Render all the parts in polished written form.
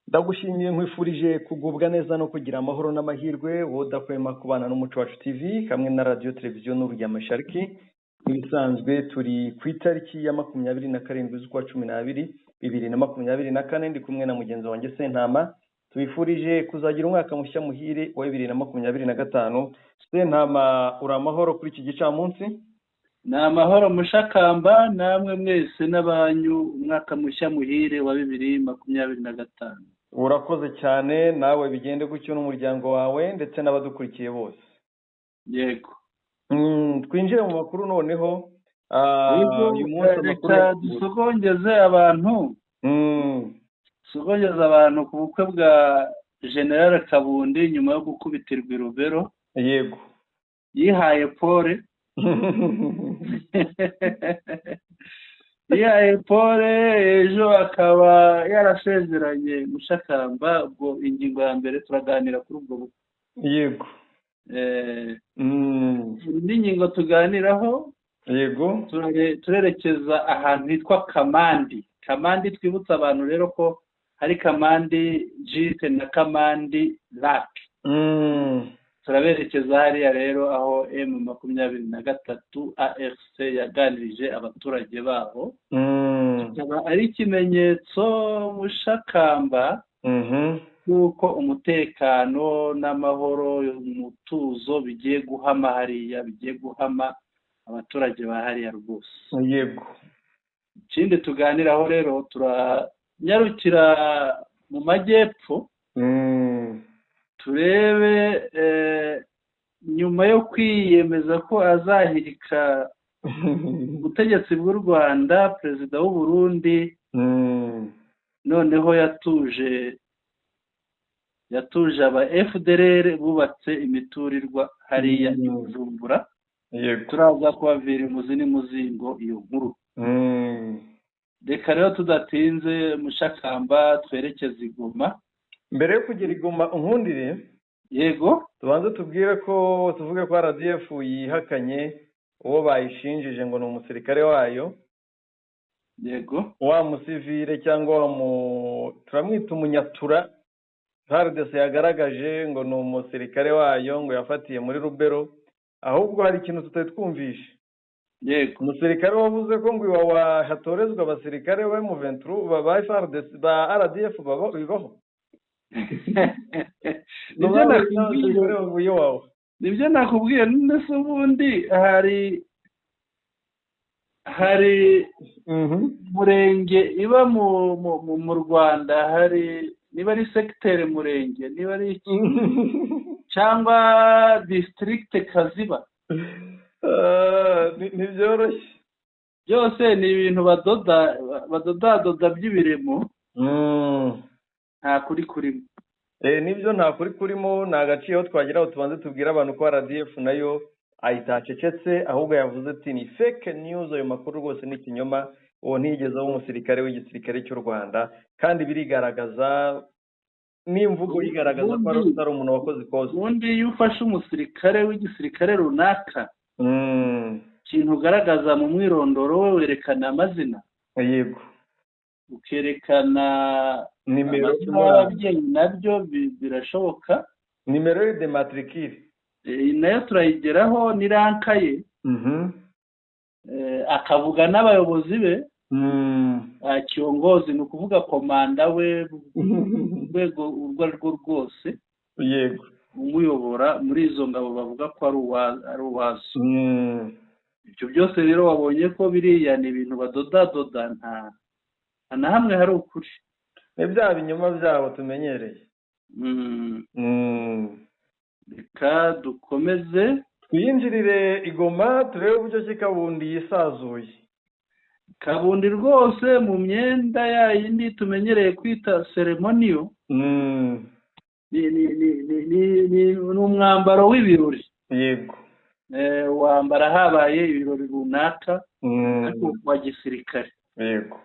Ndagushimiye nkwifurije kugubwa neza no kugira amahoro n'amahirwe wowe udahwema kubana n'umuco wacu TV hamwe na radio televiziyo n'urya mashariki. Ibisanzwe turi ku itariki ya 27 z'ukwa 12 2024 ndi kumwe na mugenzi wanjye Sentama. Tubifurije kuzagira umwaka mushya muhire wa 2025. Sentama uri amahoro kuri iki gicamunsi? Ni amahoro mushakamba namwe mwese n'abanyu umwaka mushya muhire wa 2025. Urakoze cyane nawe bigende gutyo n'umuryango wawe ndetse n'abadukurikiye bose. Yego. Twinjire mu makuru noneho uyu munsi amakuru dusogongeze abantu. Sogongeze abantu ku bukwe bwa General Kabundi nyuma yo gukubitirwa irubero. Yego. Yihaye pole. Pole ejo akaba yarasezeranye mushakamba ubwo ingingo ya mbere turaganira kuri ubwo bukwe. Yego. Indi ngingo tuganiraho. Yego. Turerekeza ahantu hitwa Kamandi twibutsa abantu rero ko hari Kamandi Jite na Kamandi Lac. Turaberekeza hariya rero aho M23 AFC yaganirije abaturage babo. Kikaba ari ikimenyetso mushakamba yuko umutekano n'amahoro umutuzo bigiye guhama hariya, bigiye guhama abaturage ba hariya rwose. Yego. Ikindi tuganiraho rero turanyarukira mu majyepfo. Turebe nyuma yo kwiyemeza ko azahirika ubutegetsi bw'u Rwanda, perezida w'u Burundi noneho yatuje aba FDLR bubatse imiturirwa hariya i Bujumbura. Turaza kubavira imuzi n'umuzingo iyo nkuru. Reka rero tudatinze mushakamba twerekeza i Goma. Mbere yo kugera i Goma unkundire. Yego. Tubanze tuvuge ko RDF yihakanye uwo bayishinjije ngo ni umusirikare wayo. Yego. Wa musivile cyangwa turamwita umunyatura. RDC yagaragaje ngo ni umusirikare wayo ngo yafatiye muri Rubero. Ahubwo hari ikintu tutari twumvishe. Yego. Umusirikare wavuze ko ngo iwawa hatorezwa abasirikare ba M23 ba RDF bibaho. Nibyo nakubwiye nese ubundi hari murenge iba mu Rwanda, hari niba ari secteur murenge, niba ari cyangwa district Kaziba. Ntibyoroshye byose ni ibintu badoda by'ibiremo. Nta kuri kurimo. Nibyo nta kuri kurimo. Ni agaciro twageraho tubanze tubwira abantu ko RDF nayo ayitacecetse, ahubwo yavuze ati ni fake news, ayo makuru rwose ni ikinyoma, uwo ntiyigeze aba umusirikare w'igisirikare cy'u Rwanda, kandi birigaragaza n'imvugo yigaragaza ko ari umuntu wakoze ikosa. Ubundi iyo ufashe umusirikare w'igisirikare runaka, ikintu ugaragaza mu mwirondoro we werekana amazina. Yego. Ukerekana nimero y'ababyeyi, nabyo birashoboka. Nimero ye de matricule nayo turayigeraho ni ranka ye. Akavuga n'abayobozi be. Kiongozi ni ukuvuga komanda we urwego urwo arirwo rwose. Yego. Umuyobora muri izo ngabo bavuga ko ari uwazo. Ibyo byose rero wabonye ko biriya ni ibintu badoda nta na hamwe hari ukuri. Ni bya binyoma byabo tumenyereye. Reka dukomeze twinjirire i Goma turebe uburyo ki Kabundi yisazuye. Kabundi rwose mu myenda yayindi tumenyereye kwita ceremonial. Ni umwambaro w'ibirori. Yego. Wambara habaye ibirori runaka wa gisirikare. Yego.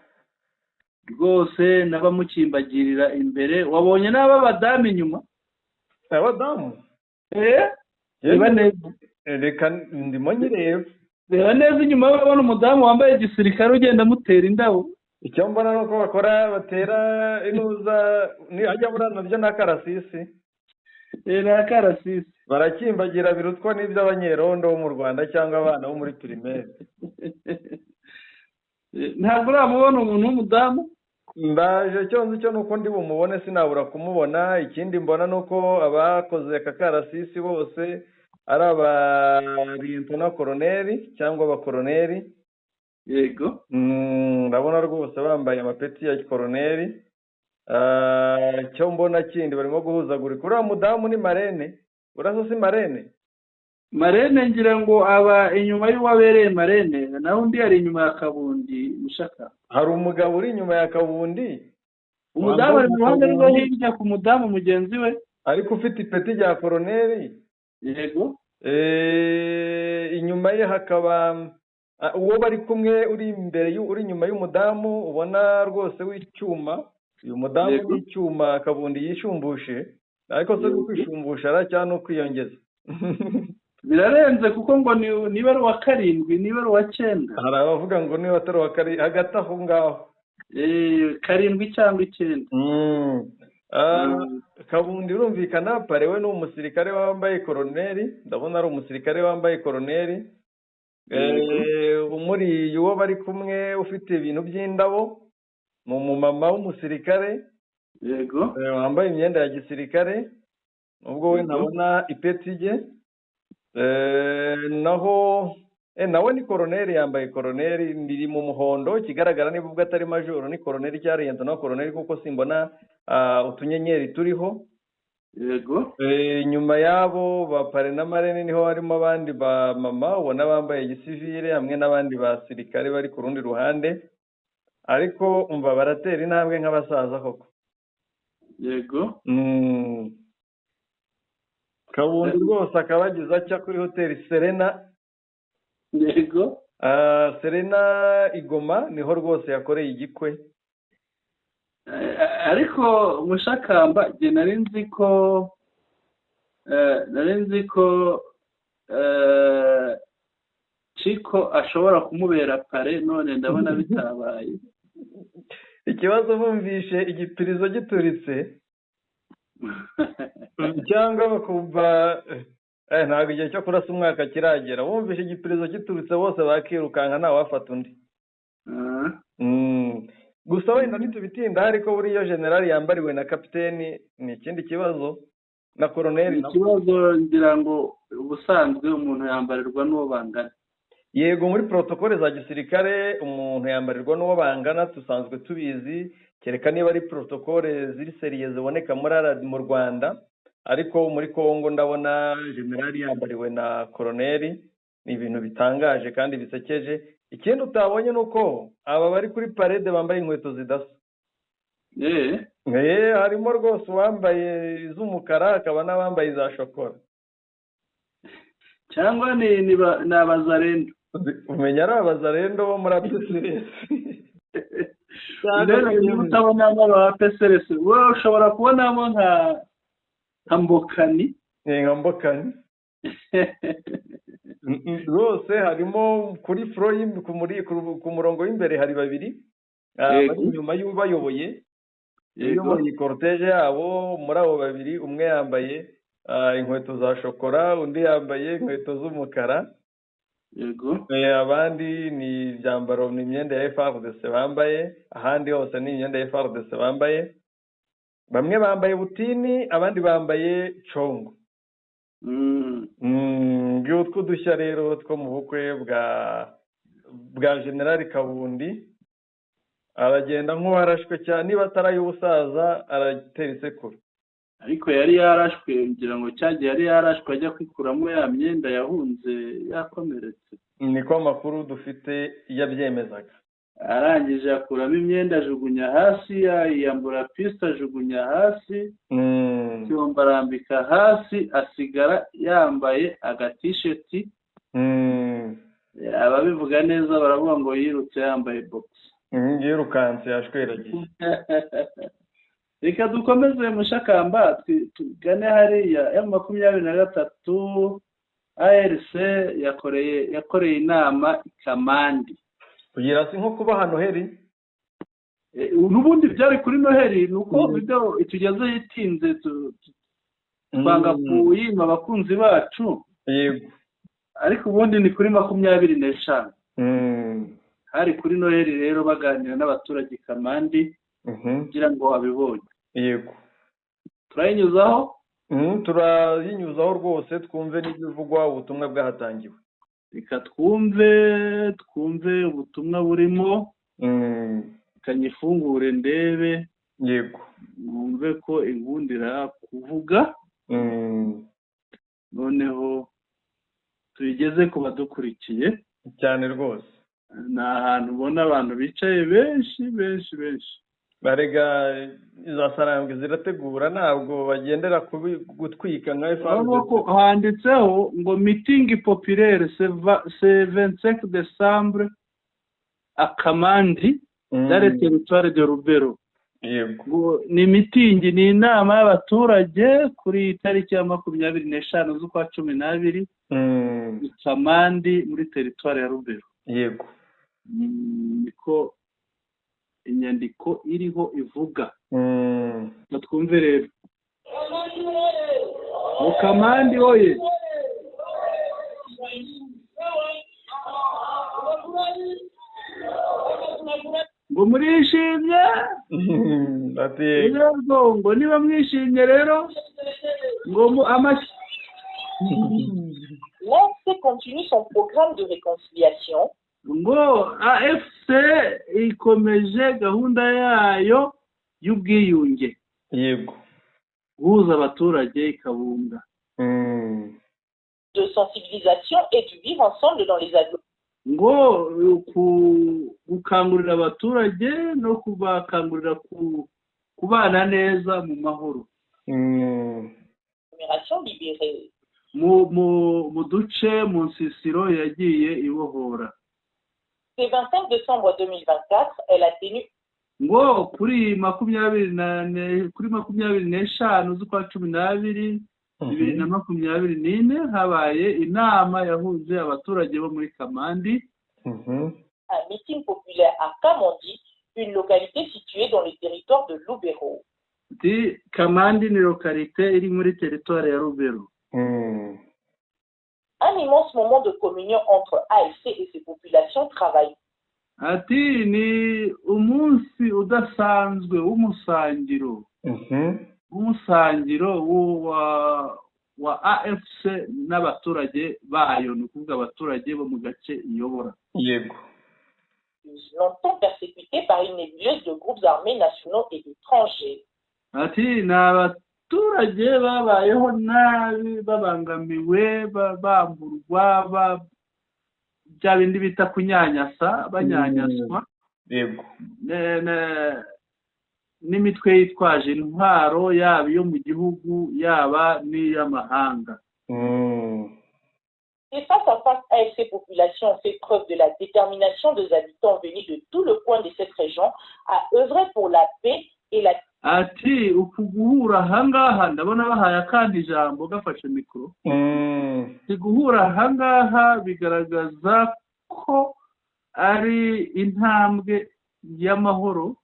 Rwose n'abamukimbagirira imbere. Wabonye n'abadamu inyuma? Abadamu? Reba neza. Reka ndimo nyireba. Reba neza inyuma urabona umudamu wambaye gisirikare ugenda amutera indabo. icyo mbona nuko bakora batera inuza ajya muri nabyo n'akarasisi na karasisi barakimbagira birutwa n'iby'abanyerondo bo mu Rwanda cyangwa abana bo muri primaire. ntabwo uramubona umuntu w'umudamu? Ndaje cyonzi cyo nuko ndi bumubone sinabura kumubona. Ikindi mbona nuko abakoze aka karasisi bose ari abarinto na koroneri cyangwa abakoroneri. Yego. Ndabona rwose bambaye amapeti ya koroneri. Cyo mbona kindi barimo guhuzagurika. Uriya mudamu ni marene? Urazo si marene? Marene ngira ngo aba inyuma y'uwabereye marene, naho undi ari inyuma ya Kabundi Mushaka. Hari umugabo uri inyuma ya Kabundi. Umudamu ari mu ruhande rwo hirya ku mudamu mugenzi we, ariko ufite ipeti rya koroneri. Yego. Inyuma ye hakaba uwo bari kumwe uri imbere uri inyuma y'umudamu ubona rwose w'icyuma. Uyu mudamu w'icyuma Kabundi yishumbushe, ariko se kwishumbusha aracyano kwiyongeza. Birarenze kuko ngo niba ari uwa karindwi niba ari uwa 9. Hari abavuga ngo niba atari uwa karindwi hagati aho ngaho. Karindwi cyangwa 9. Kabundi urumvikana parewe ni umusirikare wambaye koroneri. Ndabona ari umusirikare wambaye koroneri. Umuri uwo bari kumwe ufite ibintu by'indabo mu mumama w'umusirikare. Yego. Wambaye imyenda ya gisirikare. Ubwo we ntabona ipeti rye. Naho nawe ni koroneri, yambaye koroneri ndiri mu muhondo. Kigaragara niba ubwo atari majoro ni koroneri cyariyento na koroneri kuko simbona utunyenyeri turiho. Yego. Nyuma yabo bapare na marene niho harimo abandi ba mama ubona bambaye gisivile hamwe n'abandi basirikare bari ku rundi ruhande, ariko umva baratera intambwe nk'abasaza koko. Yego. Kabundi rwose akaba agize acya kuri hoteli Serena. Yego. Serena Igoma niho rwose yakoreye igikwe. Ariko Mushakamba je nari nzi ko Chiko ashobora kumubera pare, none ndabona bitabaye. Ikibazo bumvishe igipirizo gituritse cyangwa bakumva ntabwo igihe cyo kurasa umwaka kiragera, bumvishe igipirizo gituritse bose bakirukanka nta wafata undi. Gusa wenda ntitubitinda, ariko buriya generali yambariwe na kapiteni ni ikindi kibazo, na koroneri ikibazo ngira ngo ubusanzwe umuntu yambarirwa n'uwo bangana. Yego, muri protokole za gisirikare umuntu yambarirwa n'uwo bangana, tusanzwe tubizi, kereka niba ari protokole ziri seriye ziboneka mu Rwanda, ariko muri Kongo ndabona generali yambariwe na koroneri. Ni ibintu bitangaje kandi bisekeje. Ikindi utabonye nuko aba bari kuri parade bambaye inkweto zidasa. Harimo rwose uwambaye iz'umukara akaba n'abambaye za shokora. Cyangwa ni abazarendo. Umenya ari abazarendo bo muri PSRS. Niba utabonamo aba PSRS, wowe ushobora kubonamo nka Mbokani. Nka Mbokani. Rwose harimo kuri floor ku murongo w'imbere hari babiri bari inyuma y'ubayoboye cortege yabo. Muri abo babiri umwe yambaye inkweto za shokora, undi yambaye inkweto z'umukara. Yego. Abandi ni ibyambaro, ni imyenda ya FARDC bambaye, ahandi hose ni imyenda ya FARDC bambaye. Bamwe bambaye butini, abandi bambaye congo. Ngutwo dushya rero two mu bukwe bwa generali Kabundi. Aragenda nk'uwarashwe cyane, niba atari ubusaza aratera isekuru. Ariko yari yarashwe, ngira ngo cyagiye yari yarashwe ajya kwikuramo ya myenda yahunze yakomeretse. Niko amakuru dufite yabyemezaga. Arangije akuramo imyenda ajugunya hasi, yiyambura piste ajugunya hasi, cyomba arambika hasi, asigara yambaye agatisheti. Ababivuga neza baravuga ngo yirutse yambaye box. Yirukanse yashweragiye. Reka dukomeze Mushakamba tugane hariya M23 ARC yakoreye inama Kamandi. Kugira si nko kuba hano heri. n'ubundi byari kuri Noheli nuko video itugezeho itinze twanga kuyima abakunzi bacu yego ariko ubundi ni kuri 25. Hari kuri Noheli rero baganira n'abaturage Kamandi kugira ngo abibonye. Yego Turayinyuzaho turayinyuzaho rwose twumve n'ibivugwa ubutumwa bwahatangiwe. Reka twumve ubutumwa burimo kanyifungure ndebe. Yego mwumve ko inkundira kuvuga noneho tuyigeze ku badukurikiye cyane rwose. Ni ahantu ubona abantu bicaye benshi barega za sarambwe zirategura ntabwo bagendera gutwika nka FARDC. Handitseho ngo meeting populaire c'est 25 décembre à Kamandi dans le territoire de Lubero. Yego ni meeting, ni inama y'abaturage kuri tariki ya 25 z'ukwa 12 Kamandi muri territoire ya Lubero. Yego niko inyandiko iriho ivuga. Twumve rero. Kamandi oye. ngo murishimye ngo niba mwishimye rero ngo amashi. L'AFC continue son programme de réconciliation. Ngo AFC ikomeje gahunda yayo y'ubwiyunge. Yego guhuza abaturage ikabunga. De sensibilisation et du vivre ensemble dans les agglomérations. Ngo gukangurira abaturage no kubakangurira kubana neza mu mahoro. Agglomération libérée. mu duce mu nsisiro yagiye ibohora. Le 25 décembre 2024, elle a tenu ngo kuri 25 z'ukwa 12 2024 habaye inama yahuje abaturage bo muri Kamandi. Un meeting populaire à Kamandi, une localité située dans le territoire de Lubero. Kamandi ni localité iri muri territoire ya Lubero. Un immense moment de communion entre AFC et ses populations travaillent. Ati ni umunsi udasanzwe w'umusangiro. Umusangiro wa AFC n'abaturage bayo, ni ukuvuga abaturage bo mu gace iyobora. Yego. Longtemps persécutés par une nébuleuse de groupes armés nationaux et étrangers. Ati ni abaturage babayeho nabi, babangamiwe, bamburwa, bya bindi bita kunyanyasa, banyanyaswa. Yego. N'imitwe yitwaje intwaro yaba iyo mu gihugu yaba n'iy'amahanga. Et face à face, AFC Population fait preuve de la détermination des habitants venus de tout le coin de cette région à œuvrer pour la paix et la... Ati ukuguhura ahangaha ndabona bahaye akandi ijambo gafashe mikoro. Guhura ahangaha bigaragaza ko ari intambwe y'amahoro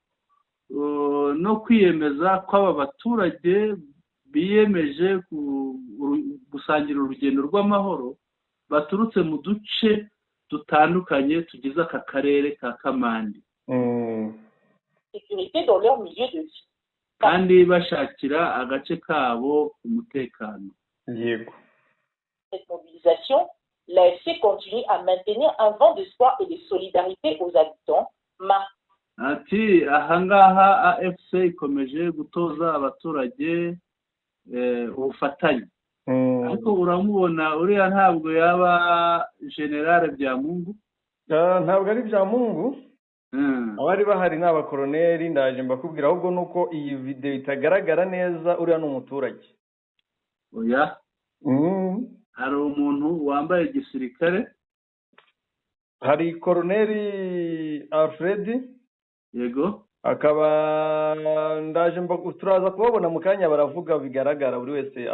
no kwiyemeza kw'aba baturage biyemeje gusangira urugendo rw'amahoro baturutse mu duce dutandukanye tugize aka karere ka Kamandi. Sécurité dans leur milieu de vie. Kandi bashakira agace kabo umutekano. Yego. Cette mobilisation, l'AFC continue à maintenir un vent d'espoir et de solidarité aux habitants. Ati ahangaha AFC ikomeje gutoza abaturage ubufatanye. Ariko uramubona uriya ntabwo yaba General Byamungu. Ntabwo ari Byamungu. Abari bahari n'abakoroneri ndaje mbakubwira ahubwo nuko iyi video itagaragara neza uriya n'umuturage. Oya. Hari umuntu wambaye igisirikare. Hari koroneri Alfred. Yego. Akaba ndaje turaza kubabona mu kanya baravuga bigaragara buri wese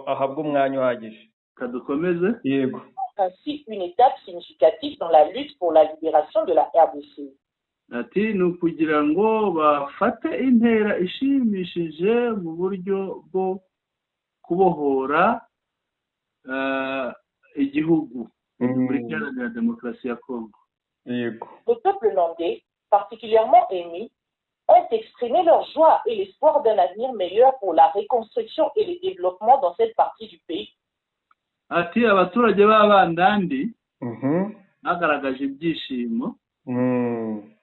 ahabwa umwanya uhagije. Kadukomeze. Yego. Ainsi une étape significative dans la lutte pour la libération de la RDC. ati ni ukugira ngo bafate intera ishimishije mu buryo bwo kubohora igihugu muri Iharanira Demokarasi ya Congo. Yego. Le peuple landais, particulièrement ému, ont exprimé leur joie et l'espoir d'un avenir meilleur pour la reconstruction et le développement dans cette partie du pays. Ati abaturage b'Abandandi bagaragaje ibyishimo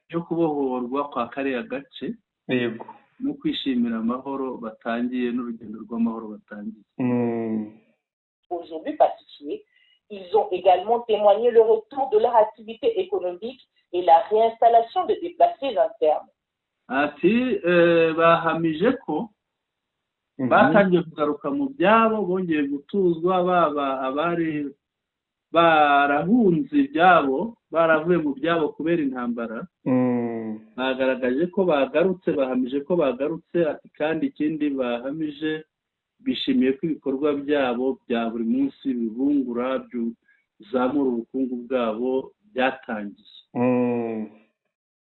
byo kubohorwa kwa kariya gace. Yego. No kwishimira amahoro batangiye n'urugendo rw'amahoro batangiye. Aujourd'hui pacifiés, ils ont également témoigné le retour de leur activité économique et la réinstallation de déplacés internes. Ati bahamije ko batangiye kugaruka mu byabo, bongeye gutuzwa, baba abari barahunze ibyabo, baravuye mu byabo kubera intambara. Bagaragaje ko bagarutse, bahamije ko bagarutse. Ati kandi ikindi bahamije, bishimiye ko ibikorwa byabo bya buri munsi bibungura, bizamura ubukungu bwabo byatangiye.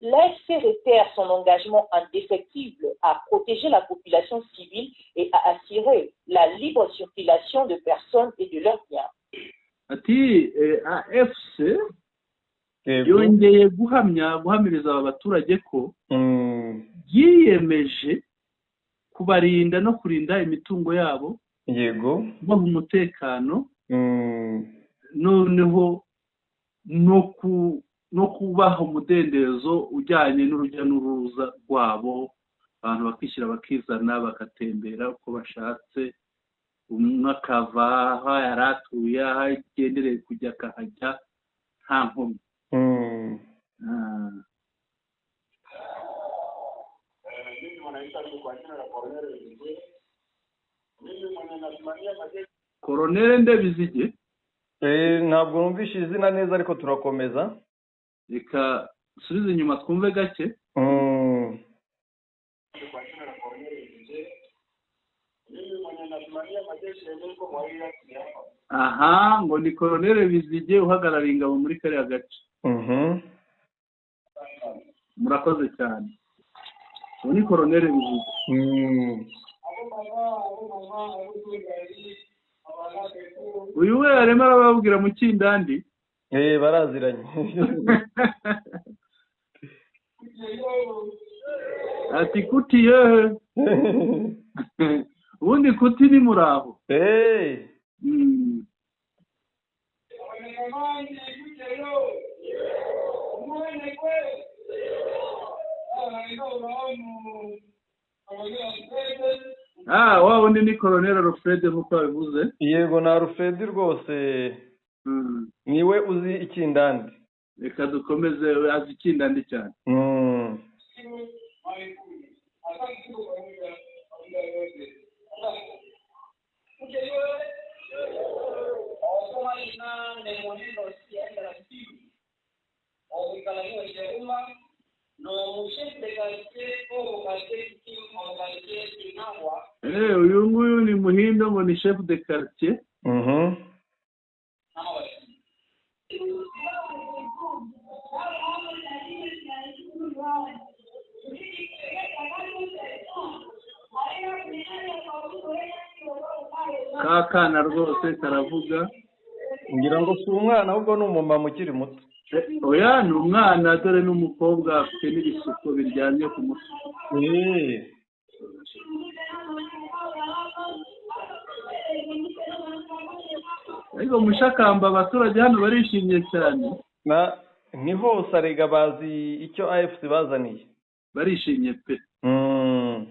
L'AFC réitère son engagement indéfectible à protéger la population civile et à assurer la libre circulation de personnes et de leurs biens. Ati AFC yongeye guhamiriza aba baturage ko yiyemeje kubarinda no kurinda imitungo yabo. Yego. Kubaha umutekano, noneho no kubaha umudendezo ujyanye n'urujya n'uruza rwabo, abantu bakishyira bakizana bagatembera uko bashatse, umwe akava aho yari atuye, aho agendereye kujya akahajya nta nkomyi. Koronere Ndebizige, ntabwo numvise izina neza ariko turakomeza. Reka subiza inyuma twumve gake. Aha, ngo ni Koronere Bizige uhagarariye ingabo muri kariya gace. Murakoze cyane. Uwo ni Koronere Bizige. Uyu we arimo arababwira mu Kindandi. Baraziranye. Ati kuti ye. Ubundi kuti ni muraho. Wa wundi ni Koronere Alfred nk'uko babivuze. Yego, na Alfred rwose niwe uzi Ikindandi. Reka dukomeze, azi Ikindandi cyane. Uyu nguyu ni Muhindo, ngo ni chef de quartier. Kakana rwose karavuga. Ngira ngo si umwana ahubwo ni umumama ukiri muto. Oya, ni umwana, dore n'umukobwa afite n'ibisuko biryamye ku mutwe. Ariko Mushakamba abaturage hano barishimye cyane. Ni hose arega bazi icyo AFC bazaniye. Barishimye pe.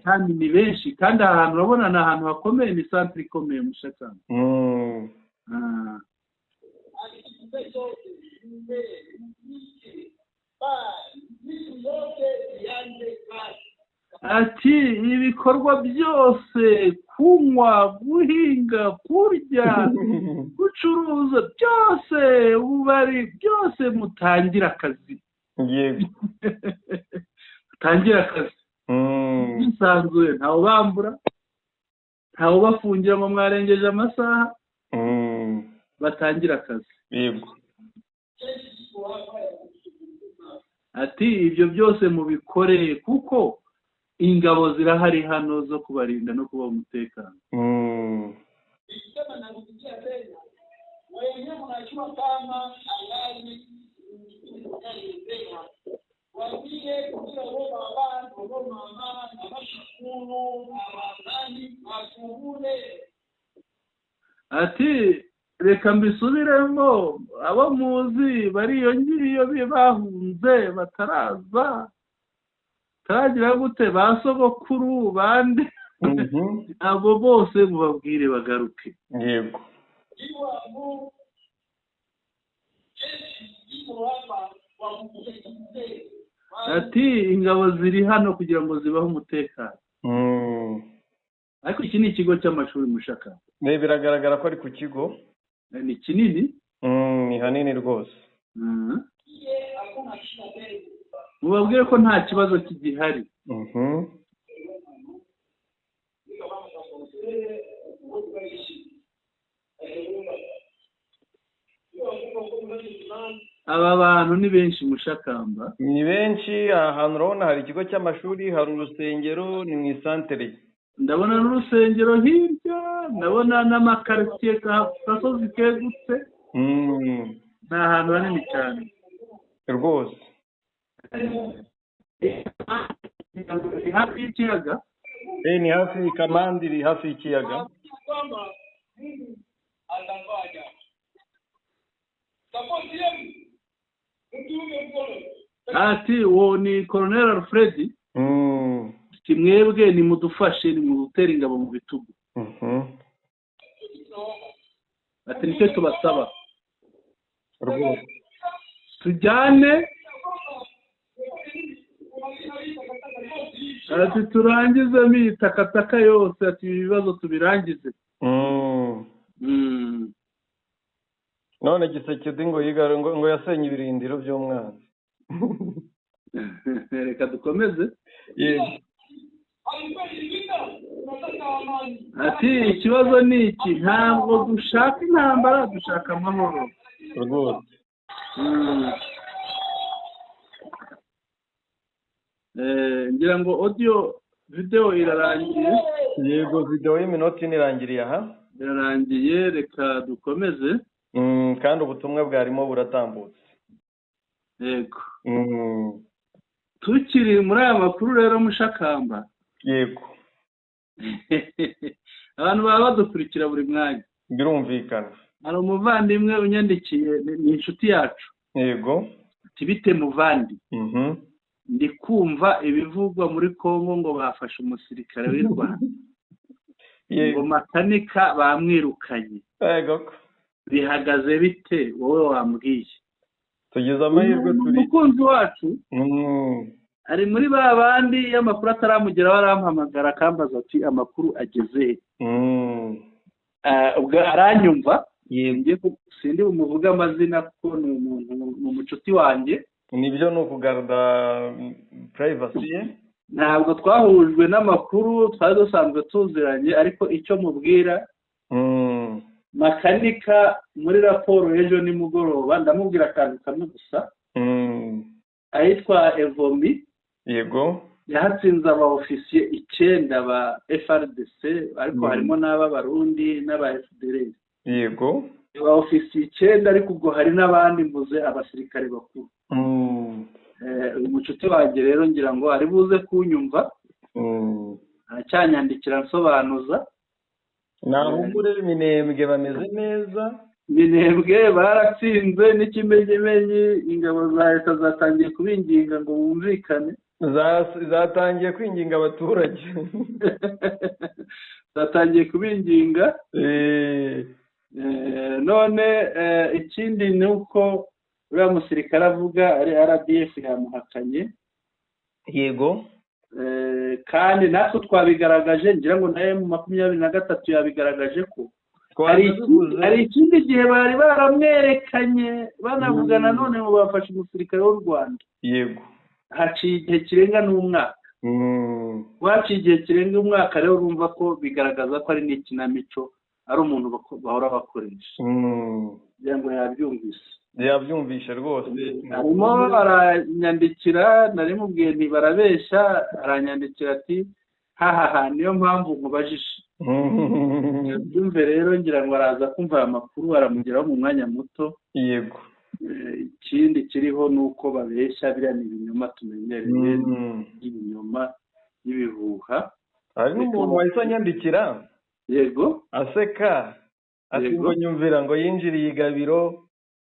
Kandi ni benshi, kandi ahantu urabona ni ahantu hakomeye, ni centre ikomeye Mushakamba. Ati ibikorwa byose, kunywa, guhinga, kurya, gucuruza, byose ububari, byose mutangira akazi. Yego. Mutangira akazi. Bisanzuye, ntawe bambura, ntawe bafungira ngo mwarengeje amasaha. Batangira akazi. Yego. ati ibyo byose mubikoreye kuko ingabo zirahari hano zo kubarinda no kubaha umutekano. Ati reka mbisubiremo, abo muzi bari iyo ngiyo bahunze bataraza taragira gute ba sogokuru bande abo bose mubabwire bagaruke. Yego. Ati ingabo ziri hano kugira ngo zibahe umutekano. Ariko iki ni ikigo cy'amashuri Mushaka. Biragaragara ko ari ku kigo. Ni kinini? Ni hanini rwose. Mubabwire ko nta kibazo kigihari. Aba bantu ni benshi Mushakamba. Ni benshi, ahantu urabona hari ikigo cy'amashuri, hari urusengero, ni mu isantere. Ndabona n'urusengero hirya, ndabona n'amakaritiye gasozi kegutse. Ni ahantu hanini cyane rwose. Ni hafi y'ikiyaga. Ni hafi Kamandi, iri hafi y'ikiyaga. Ati uwo ni Colonel Alfred. Kimwebwe ni mudufashe, ni mudutera ingabo mu bitugu. Ati nicyo tubasaba rwose, tujyane. Ati turangizemo iyi takataka yose, ati ibibazo tubirangize. None Gisekedi ngo yigara ngo yasenye ibirindiro by'umwanzi. Reka dukomeze. Ati ikibazo ni iki, ntabwo dushaka intambara, dushaka amahoro rwose. Ngira ngo audio video irarangiye. Yego, video y'iminota irangiriye aha. Irarangiye, reka dukomeze. Kandi ubutumwa bwarimo buratambutse. Yego. Tukiri muri aya makuru rero Mushakamba. Yego. Abantu baba badukurikira buri mwanya. Birumvikana. Hari umuvandimwe unyandikiye, ni inshuti yacu. Yego. Tibite muvandi. Ndi kumva ibivugwa muri Kongo ngo bafashe umusirikare w'u Rwanda. Ngo makanika bamwirukanye. Yego. Bihagaze bite wowe wambwiye? Tugeze amahirwe turi. Umukunzi wacu ari muri ba bandi y'amakuru ataramugera barampamagara akambaza ati amakuru ageze. Ubwo aranyumva, sindi bumuvuga amazina kuko ni umuntu mu mucuti wanjye. Nibyo ni ukugarda privacy ye. Ntabwo twahujwe n'amakuru, twari dusanzwe tuziranye, ariko icyo mubwira makanika muri raporo y'ejo nimugoroba ndamubwira akantu kamwe gusa. Ahitwa Evomi. Yego. Yahatsinze aba ofisiye 9 ba FRDC, ariko harimo n'abarundi n'aba FDLR. Yego. Aba ofisiye 9, ariko ubwo hari n'abandi mvuze abasirikare bakuru. Umucuti wanjye rero ngira ngo ari buze kunyumva. Acyanyandikira nsobanuza. Nahumure Minembwe bameze neza. Minembwe baratsinze n'ikimenyemenye, ingabo za leta zatangiye kubinginga ngo bumvikane. Zatangiye kwinginga abaturage. Zatangiye kubinginga. None ikindi ni uko uriya musirikare avuga ari RDF yamuhakanye. Yego. Kandi natwe twabigaragaje, ngira ngo naye mu 23 yabigaragaje ko hari ikindi gihe bari baramwerekanye banavugana, none ngo bafashe umusirikare w'u Rwanda. Yego. Haciye igihe kirenga n'umwaka. Waciye igihe kirenga umwaka rero urumva ko bigaragaza ko ari n'ikinamico, ari umuntu bahora bakoresha. Ngira ngo yabyumvise. yabyumvishe rwose. arimo aranyandikira, nari mubwiye ntibarabeshya, aranyandikira ati hahaha niyo mpamvu nkubajije. Byumve rero ngira ngo araza kumva aya makuru aramugeraho mu mwanya muto. Yego. Ikindi kiriho ni uko babeshya, biriya ni ibinyoma tumenyereye, ibinyoma y'ibihuha. Hari n'umuntu wahise anyandikira, yego, aseka ati ngo nyumvira ngo yinjiriye igabiro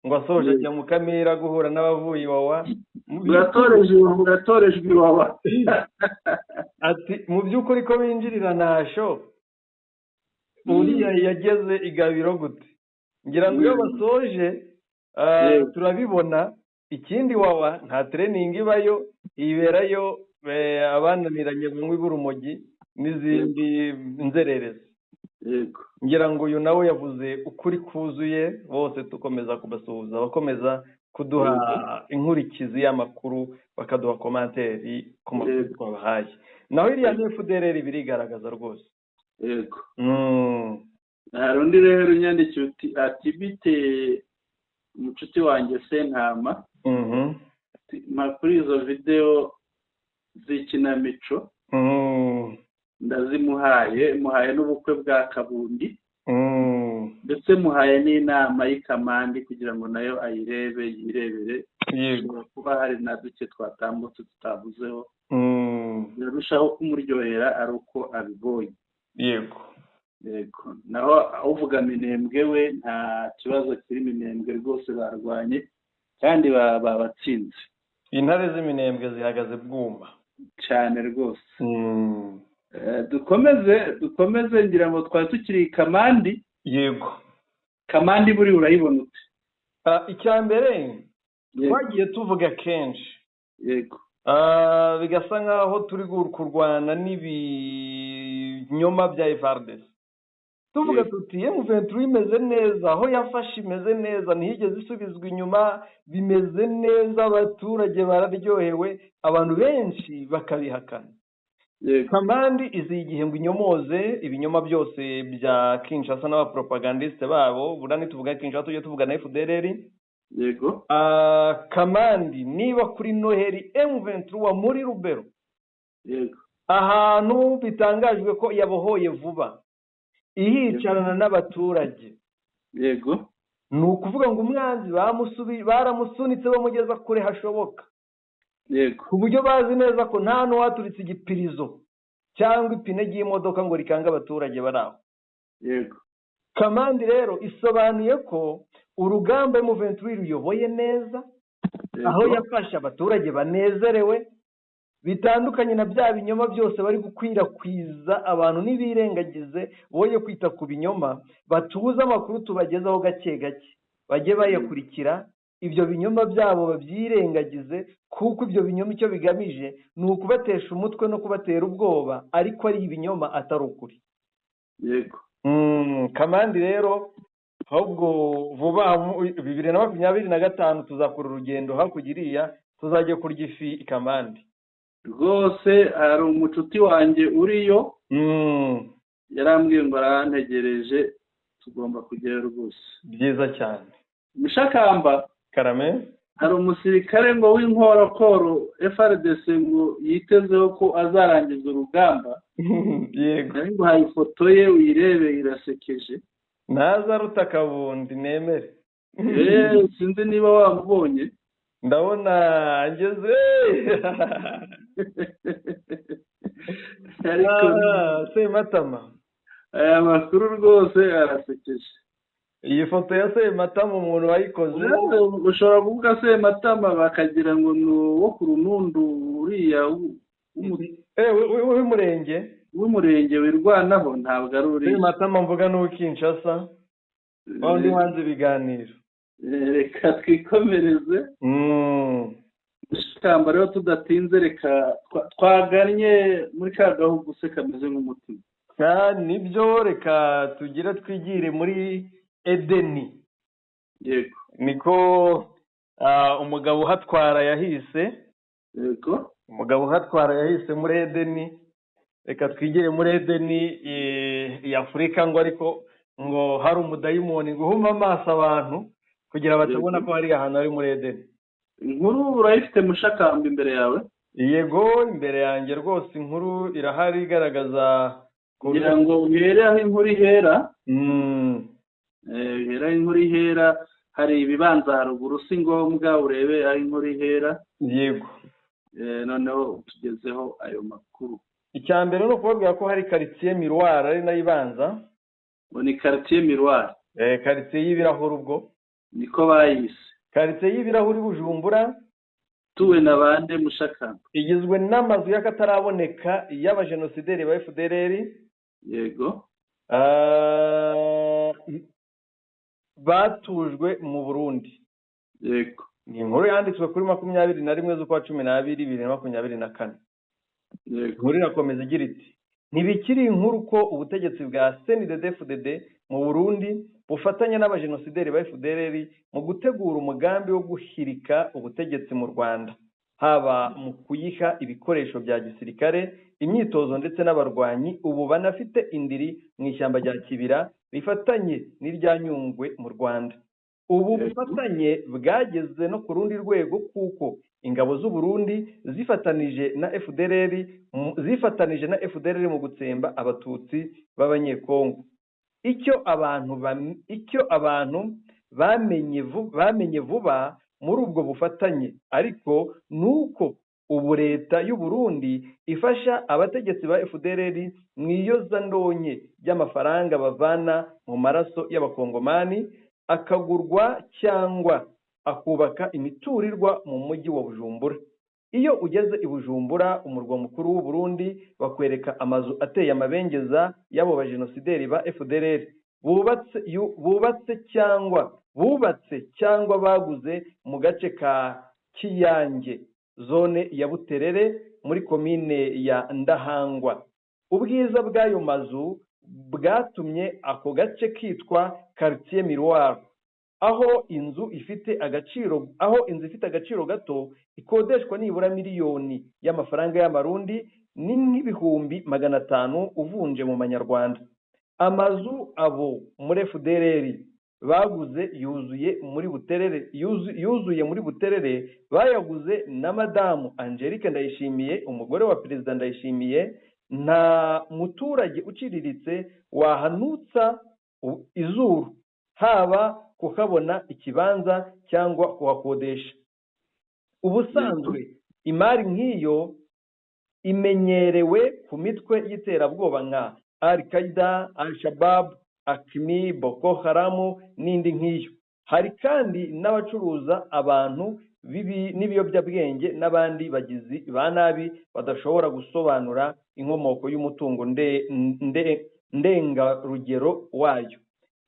ngo asoje ajya mu Kamira guhura n'abavuye Iwawa. Muratorejwe Iwawa. Ati mu by'ukuri ko binjirira Nasho, uriya yageze igabiro gute? Ngira ngo iyo basoje turabibona. Ikindi Iwawa nta training ibayo, iberayo abananiranye bamwe b'urumogi n'izindi nzererezi. Yego. Ngira ngo uyu nawe yavuze ukuri kuzuye, bose tukomeza kubasuhuza, bakomeza kuduha inkurikizi y'amakuru, bakaduha komanteri ku makuru twabahaye. Naho iriya FDLR birigaragaza rwose. Yego. Hari undi rero unyandikiye ati bite umucuti wanjye Sentama, kuri izo video z'ikinamico ndazimuhaye, muhaye n'ubukwe bwa Kabundi, ndetse muhaye n'inama y'Ikamandi kugira ngo nayo yirebere. Yego. Kuba hari na duke twatambutse tutavuzeho, birarushaho kumuryohera ari uko abibonye. Yego. Yego. Naho uvuga Minembwe we nta kibazo kiri, Minembwe rwose barwanye kandi babatsinze. Intare z'iminembwe zihagaze bwuma cyane rwose. Dukomeze ngira ngo twari tukiri Kamandi. Yego. Kamandi buri urayibona ute? Icya mbere twagiye tuvuga kenshi. Yego. Bigasa nkaho turi kurwana n'ibinyoma bya FARDC. Tuvuga tuti M23 imeze neza, aho yafashe imeze neza, ntihigeze isubizwa inyuma, bimeze neza, abaturage bararyohewe, abantu benshi bakabihakana. Kamandi izi igihe ngo inyomoze ibinyoma byose bya Kinshasa n'abapropagandiste babo. Burani tuvuga Kinshasa tujye tuvuga na FDLR. Yego. Kamandi niba kuri Noheli M23 muri Rubero. Yego. Ahantu bitangajwe ko yabohoye vuba, ihicarana n'abaturage. Yego. Ni ukuvuga ngo umwanzi baramusunitse bamugeza kure hashoboka. Yego. Ku buryo bazi neza ko nta n'uwaturitse igipirizo cyangwa ipine ry'imodoka ngo rikanga abaturage baraho. Yego. Kamandi rero isobanuye ko urugamba M23 ruyoboye neza, aho yafashe abaturage banezerewe, bitandukanye na bya binyoma byose bari gukwirakwiza abantu n'ibirengagize, boye kwita ku binyoma, batuza amakuru tubagezaho gake gake, bajye bayakurikira, ibyo binyoma byabo babyirengagize, kuko ibyo binyoma icyo bigamije ni ukubatesha umutwe no kubatera ubwoba, ariko ari ibinyoma atari ukuri. Yego. Kamandi rero ahubwo vuba 2025 tuzakora urugendo hakugiriya, tuzajye kurya ifi Kamandi. Rwose hari umucuti wanjye uriyo, yarambwiye ngo arantegereje, tugomba kugera rwose. Byiza cyane. Mushakamba Karame, hari umusirikare ngo w'inkorokoro FARDC ngo yitezeho ko azarangiza urugamba. Yego. Ngo hari ifoto ye uyirebe, irasekeje. Naza ruta Kabundi nemere. Sinzi niba wamubonye. Ndabona ageze. Sematama. Aya makuru rwose arasekeje. Iyi foto ya Sematama umuntu wayikoze, ushobora kuvuga Sematama bakagira ngo ni uwo ku Runundu uriya w'umurenge wirwanaho, ntabwo ari uriya. Sematama mvuga n'uwo Kinshasa, undi wanze ibiganiro. Reka twikomereze. Mushakamba rero tudatinze, reka twagannye muri ka gahugu se kameze nk'umutima. Nibyo, reka tugire twigire muri Edeni. Yego. Niko umugabo uhatwara yahise. Yego. Umugabo uhatwara yahise muri Edeni. Reka twigire muri Edeni ya Afurika, ngo ariko ngo hari umudayimoni guhuma amaso abantu kugira batabona ko hari ahantu ari muri Edeni. inkuru urayifite Mushakamba imbere yawe? Yego, imbere yanjye rwose inkuru irahari igaragaza kugira ngo uhere aho inkuru ihera. Uhera inkuru ihera, hari ibibanza haruguru, si ngombwa urebe aho inkuru ihera. Yego. Noneho tugezeho ayo makuru. Icya mbere ni ukubabwira ko hari quartier Miroir ari nayo ibanza. Ni quartier Miroir. Quartier y'ibirahuri ubwo niko bayise. Quartier y'ibirahuri Bujumbura, tuwe na bande Mushakamba. Igizwe n'amazu y'akataraboneka y'abajenosideri ba FDLR. Yego. Batujwe mu Burundi. Yego. Ni inkuru yanditswe kuri 21 z'ukwa 12 2024. Yego. Inkuru irakomeza igira iti: ntibikiri inkuru ko ubutegetsi bwa CNDD-FDD mu Burundi bufatanya n'abajenosideri ba FDLR mu gutegura umugambi wo guhirika ubutegetsi mu Rwanda, haba mu kuyiha ibikoresho bya gisirikare, imyitozo ndetse n'abarwanyi ubu banafite indiri mu ishyamba rya Kibira rifatanye n'irya Nyungwe mu Rwanda. Ubu bufatanye bwageze no ku rundi rwego kuko ingabo z'u Burundi zifatanije na FDLR mu gutsemba abatutsi b'abanyekongo. Icyo abantu bamenye vuba muri ubwo bufatanye ariko nuko ubu leta y'u Burundi ifasha abategetsi ba FDLR mu iyozandonke ry'amafaranga bavana mu maraso y'abakongomani akagurwa cyangwa akubaka imiturirwa mu mujyi wa Bujumbura. Iyo ugeze i Bujumbura, umurwa mukuru w'u Burundi, bakwereka amazu ateye amabengeza y'abo bajenosideri ba FDLR bubatse cyangwa baguze mu gace ka Kiyange, zone ya Buterere muri komine ya Ndahangwa. Ubwiza bw'ayo mazu bwatumye ako gace kitwa Quartier Miroir, aho inzu ifite agaciro gato ikodeshwa nibura miliyoni y'amafaranga y'amarundi ni nk'ibihumbi 500 uvunje mu manyarwanda. Amazu abo muri FDLR baguze yuzuye muri Buterere bayaguze na Madamu Angelique Ndayishimiye, umugore wa Perezida Ndayishimiye. Nta muturage uciriritse wahanutsa izuru, haba kukabona ikibanza cyangwa kuhakodesha. Ubusanzwe imari nk'iyo imenyerewe ku mitwe y'iterabwoba nka Al-Qaeda, Al-Shabaab, Akmi, Boko Haram n'indi nk'iyo. Hari kandi n'abacuruza abantu n'ibiyobyabwenge n'abandi bagizi ba nabi badashobora gusobanura inkomoko y'umutungo ndengarugero wayo.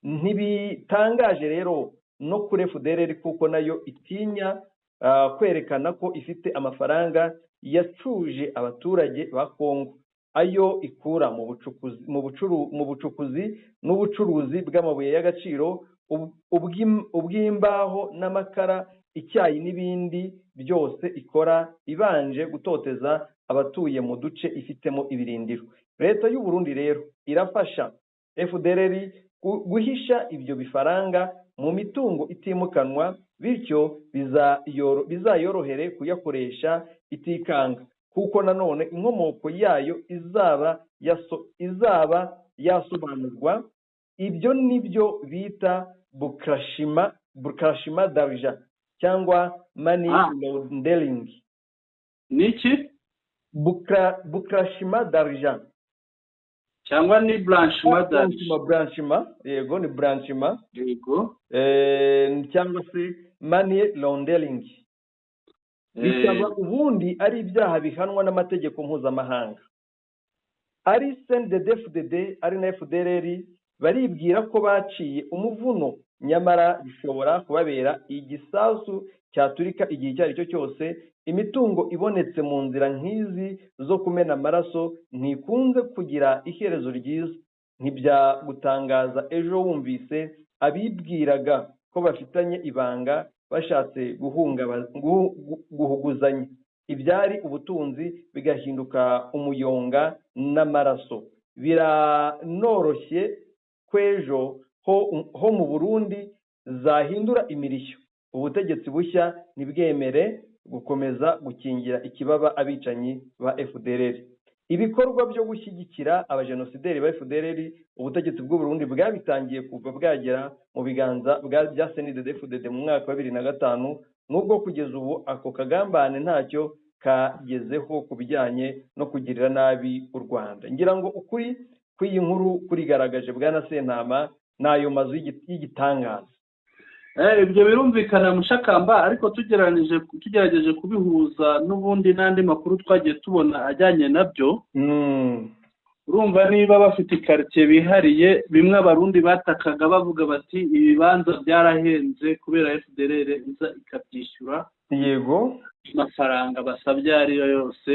Ntibitangaje rero no kuri FDLR kuko nayo itinya kwerekana ko ifite amafaranga yacuje abaturage ba Kongo, ayo ikura mu bucukuzi n'ubucuruzi bw'amabuye y'agaciro, ubw'imbaho n'amakara, icyayi n'ibindi byose ikora ibanje gutoteza abatuye mu duce ifitemo ibirindiro. Leta y'u Burundi rero irafasha FDLR guhisha ibyo bifaranga mu mitungo itimukanwa, bityo bizayorohere kuyakoresha itikanga, kuko nanone inkomoko yayo izaba yasobanurwa. Ibyo nibyo bita blanchiment d'argent cyangwa money laundering. Niki? Blanchiment d'argent cyangwa ni blanchiment d'argent. Blanchiment, yego, ni blanchiment. Yego. Cyangwa se money laundering. Bikaba ubundi ari ibyaha bihanwa n'amategeko mpuzamahanga. Ari CNDD-FDD ari na FDLR baribwira ko baciye umuvuno, nyamara bishobora kubabera igisasu cyaturika igihe icyo ari cyo cyose. Imitungo ibonetse mu nzira nk'izi zo kumena amaraso ntikunze kugira iherezo ryiza. Ntibya gutangaza ejo wumvise abibwiraga ko bafitanye ibanga bashatse guhuguzanya ibyari ubutunzi bigahinduka umuyonga n'amaraso. Biranoroshye kwejo ho mu Burundi zahindura imirishyo ubutegetsi bushya ntibwemere gukomeza gukingira ikibaba abicanyi ba FDLR. Ibikorwa byo gushyigikira abajenosideri ba FDLR ubutegetsi bw'u Burundi bwabitangiye kuva bwagera mu biganza bya CNDD-FDD mu mwaka wa 2005, nubwo kugeza ubu ako kagambane ntacyo kagezeho ku bijyanye no kugirira nabi u Rwanda. Ngira ngo ukuri kw'iyi nkuru kurigaragaje bwana Sentama n'ayo mazu y'igitangaza. Ibyo birumvikana Mushakamba, ariko tugerageje kubihuza n'ubundi n'andi makuru twagiye tubona ajyanye nabyo. Urumva niba bafite ikaritiye bihariye, bimwe abarundi batakaga bavuga bati ibibanza byarahenze kubera FDLR iza ikabyishyura, yego, amafaranga basabye ariyo yose.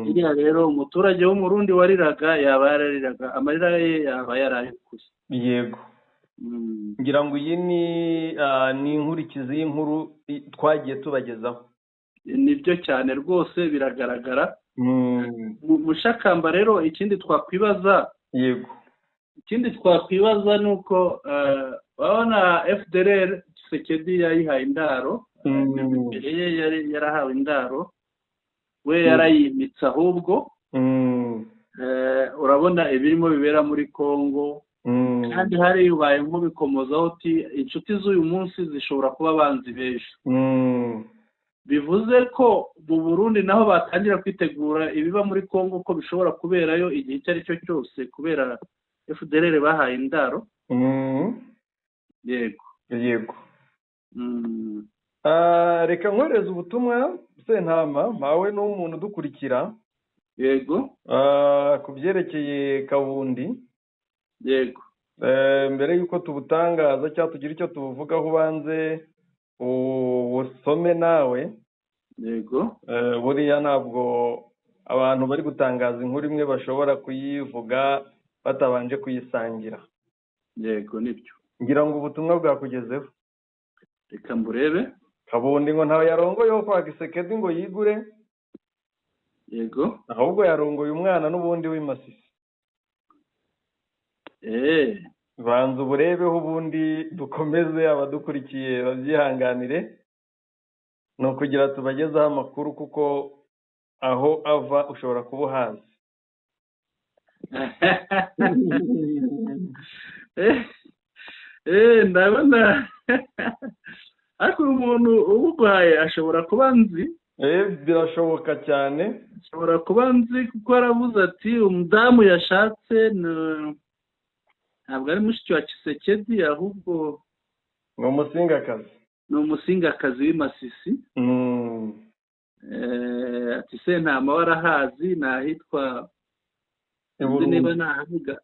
Iriya rero umuturage w'umurundi wariraga yaba yarariraga, amarira ye yaba yarayikuye. Yego. Ngira ngo iyi ni inkurikizi y'inkuru twagiye tubagezaho. Nibyo cyane rwose biragaragara. Mushakamba rero ikindi twakwibaza, yego, ikindi twakwibaza ni uko babona FDLR Tshisekedi yayihaye indaro, imbere ye yarahawe indaro, we yarayimitse. Ahubwo urabona ibirimo bibera muri Congo, kandi hari ubaye nk'ubikomozaho uti inshuti z'uyu munsi zishobora kuba abanzi b'ejo. Bivuze ko mu Burundi naho batangira kwitegura ibiba muri Congo ko bishobora kuberayo igihe icyo ari cyo cyose kubera FDLR bahaye indaro. Yego, yego. Reka nkoreze ubutumwa Sentama mpawe n'umuntu udukurikira, yego, ku byerekeye Kabundi. Yego. Mbere yuko tubutangaza cyangwa tugira icyo tuvugaho ubanze usome nawe. Yego. Buriya ntabwo abantu bari gutangaza inkuru imwe bashobora kuyivuga batabanje kuyisangira. Yego, nibyo. Ngira ngo ubutumwa bwakugezeho. Reka mburebe. Kabundi ngo ntawe yarongoyeho kwa Tshisekedi ngo yigure. Yego. Ahubwo yarongoye umwana n'ubundi w'Imasisi. Banza uburebeho ubundi dukomeze abadukurikiye babyihanganire. Ni ukugira tubagezaho amakuru kuko aho ava ushobora kuba uhazi. Ndabona ariko umuntu ubuguhaye ashobora kuba nzi. Birashoboka cyane. Ashobora kuba nzi kuko aravuze ati umudamu yashatse ntabwo ari mushiki wa Tshisekedi, ahubwo ni umusingakazi. Ni umusingakazi w'Imasisi. Ati Sentama warahazi, n'ahitwa niba nahavuga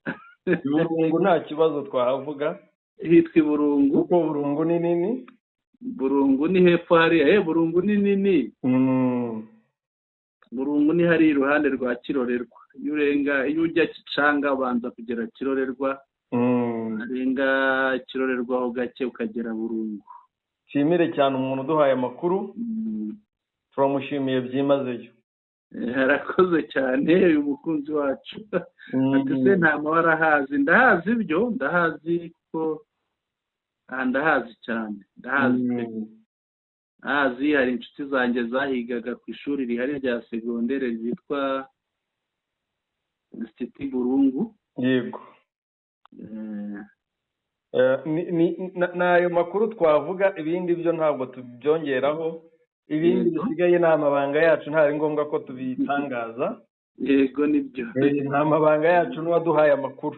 Burungu nta kibazo twahavuga. Hitwa i Burungu kuko Burungu ni nini. Burungu ni hepfo hariya. Burungu ni nini. Burungu ni hari iruhande rwa Kirorerwa. Iyo ujya Kicanga ubanza kugera Kirorerwa, arenga Kirorerwa ho gake ukagera Burungu. Nshimire cyane umuntu uduhaye amakuru. Turamushimiye byimazeyo. Harakoze cyane uyu mukunzi wacu. Ati Sentama warahazi. Ndahazi ibyo, ndahazi kuko ndahazi cyane. Ndahazi hari inshuti zanjye zahigaga ku ishuri rihari rya segondere ryitwa Institut Burungu. Yego. N'ayo makuru twavuga, ibindi byo ntabwo tubyongeraho. Ibindi bisigaye ni amabanga yacu, nta ngombwa ko tubitangaza. Yego, nibyo. Ni amabanga yacu n'uwaduhaye amakuru.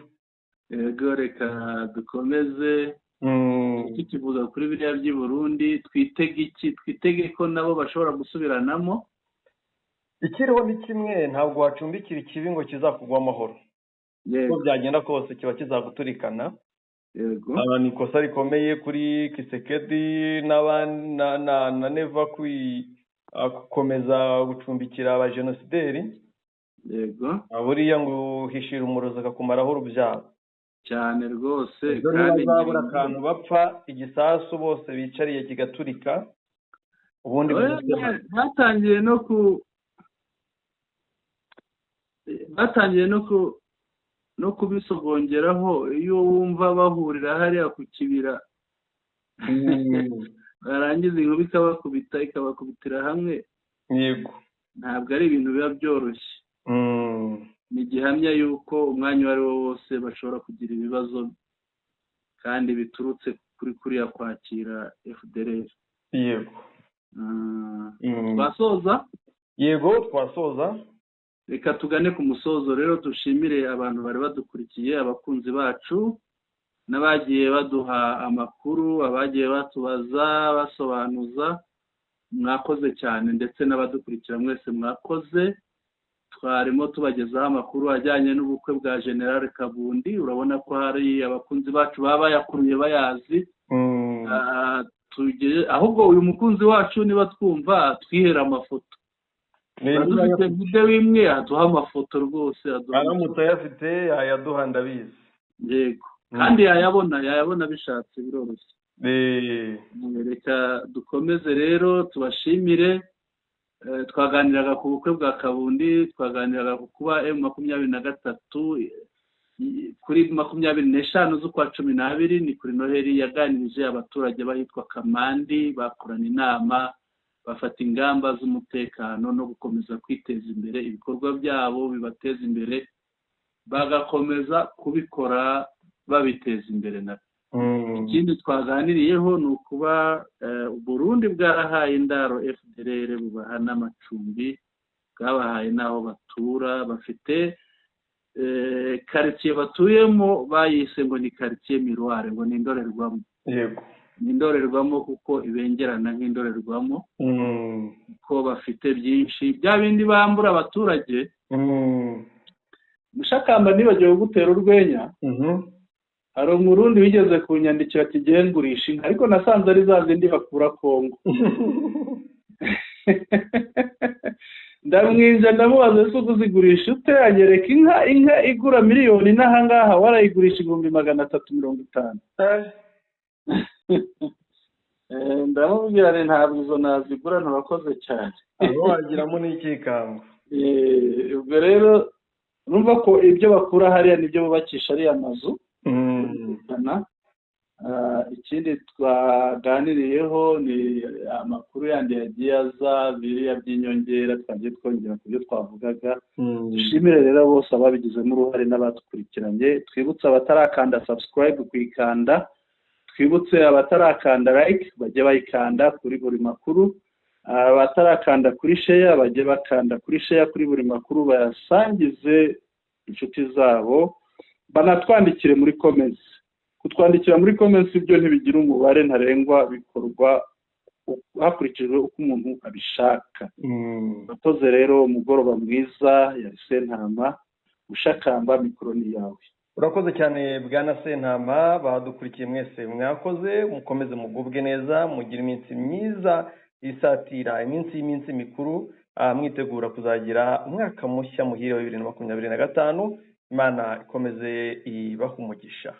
Yego, reka dukomeze. Iki kivuga kuri biriya by'i Burundi, twitege iki? Twitege ko nabo bashobora gusubiranamo. Ikiriho ni kimwe, ntabwo wacumbikira ikibi ngo kizakugwa amahoro. Uko byagenda kose kiba kizaguturikana. Yego. Ni ikosa rikomeye kuri Tshisekedi na Neva gukomeza gucumbikira abajenosideri. Yego. Buriya ngo uhishira umurozi akakumaraho urubyaro. Cyane rwose. Kandi bazabura akantu bapfa igisasu bose bicariye kigaturika. Ubundi batangiye no kubisogongeraho. Iyo wumva bahurira hariya ku kibira barangiza inkuba ikabakubitira hamwe. Yego. Ntabwo ari ibintu biba byoroshye. Ni gihamya yuko umwanya uwo ari wo wose bashobora kugira ibibazo kandi biturutse kuri kuriya kwakira FDLR. Yego. Twasoza? Yego, twasoza. Reka tugane ku musozo rero, dushimire abantu bari badukurikiye, abakunzi bacu n'abagiye baduha amakuru, abagiye batubaza basobanuza. Mwakoze cyane, ndetse n'abadukurikira mwese mwakoze. Twarimo tubagezaho amakuru ajyanye n'ubukwe bwa General Kabundi. Urabona ko hari abakunzi bacu baba bayakuruye bayazi. Ahubwo uyu mukunzi wacu niba twumva twihera amafoto, dufite video imwe aduha amafoto rwose, aramutse ayafite ayaduha ndabizi. Yego, kandi yayabona bishatse biroroshye. Reka dukomeze rero, tubashimire. Twaganiraga ku bukwe bwa Kabundi, twaganiraga ku kuba M23 kuri 25 z'ukwa 12 ni kuri Noheli yaganirije abaturage bahitwa Kamandi, bakorana inama bafata ingamba z'umutekano no gukomeza kwiteza imbere, ibikorwa byabo bibateza imbere bagakomeza kubikora babiteza imbere nabo. Ikindi twaganiriyeho ni ukuba Burundi bwarahaye indaro FDLR, bubaha n'amacumbi, bwabahaye n'aho batura, bafite quartier batuyemo bayise ngo ni quartier miroir, ngo ni indorerwamo. Yego. Ni indorerwamo kuko ibengerana nk'indorerwamo, ko bafite byinshi bya bindi bambura abaturage. Mushakamba nibagiwe gutera urwenya. Hari umurundi wigeze kunyandikira ati gengurisha inka, ariko nasanze ari za zindi bakura Kongo. Ndamwinja ndamubaza se uzigurisha ute, anyereka inka igura miliyoni n'ahangaha warayigurisha 350. Ndamubwira nti ntabwo izo nazigura, ntabakoze cyane. Aho wagiramo n'ikikango. Ubwo rero numva ko ibyo bakura hariya nibyo bubakisha ariya mazu. Ikindi twaganiriyeho ni amakuru yandi yagiye aza, biriya by'inyongera twagiye twongera ku byo twavugaga. Dushimire rero bose ababigizemo uruhare n'abadukurikiranye. Twibutse abatarakanda subscribe kuyikanda, twibutse abatarakanda like bajye bayikanda kuri buri makuru, abatarakanda kuri share bajye bakanda kuri share kuri buri makuru, bayasangize inshuti zabo, banatwandikire muri comments. Kutwandikira muri comments ibyo ntibigira umubare ntarengwa, bikorwa hakurikijwe uko umuntu abishaka. Batoze rero umugoroba mwiza, ya Sentama Mushakamba, mikoro ni yawe. Urakoze cyane bwana Sentama, badukurikiye mwese mwakoze, mukomeze mugubwe neza, mugira iminsi myiza isatira iminsi mikuru, mwitegura kuzagira umwaka mushya muhire wa 2025. Imana ikomeze ibaha umugisha.